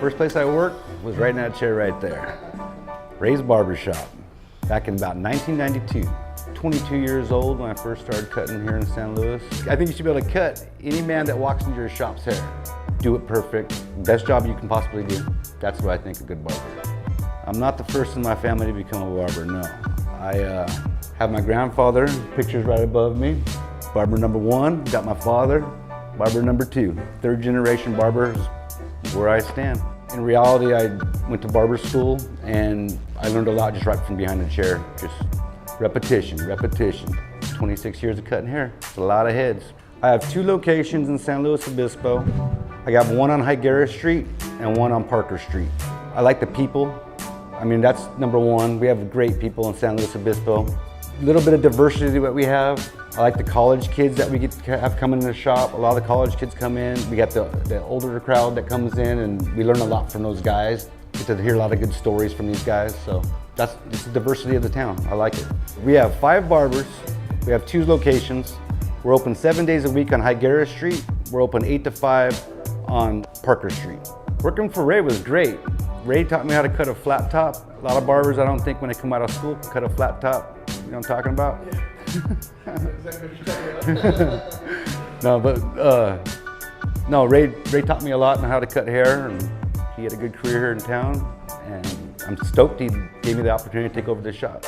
First place I worked was right in that chair right there. Ray's Barber Shop, back in about 1992. 22 years old when I first started cutting here in San Luis. I think you should be able to cut any man that walks into your shop's hair. Do it perfect, best job you can possibly do. That's what I think a good barber is. I'm not the first in my family to become a barber, no. I have my grandfather, pictures right above me. Barber number 1, got my father. Barber number 2, third generation barber is where I stand. In reality, I went to barber school and I learned a lot just right from behind the chair. Just repetition, repetition. 26 years of cutting hair, it's a lot of heads. I have 2 locations in San Luis Obispo. I got one on Higuera Street and one on Parker Street. I like the people. I mean, that's number 1. We have great people in San Luis Obispo. A little bit of diversity that we have. I like the college kids that we get to have come in the shop. A lot of the college kids come in. We got the older crowd that comes in, and we learn a lot from those guys. Get to hear a lot of good stories from these guys. So that's the diversity of the town. I like it. We have 5 barbers. We have 2 locations. We're open 7 days a week on Higuera Street. We're open 8 to 5 on Parker Street. Working for Ray was great. Ray taught me how to cut a flat top. A lot of barbers, I don't think when they come out of school, can cut a flat top. You know what I'm talking about? Yeah. No, Ray taught me a lot on how to cut hair, and he had a good career here in town, and I'm stoked he gave me the opportunity to take over this shop.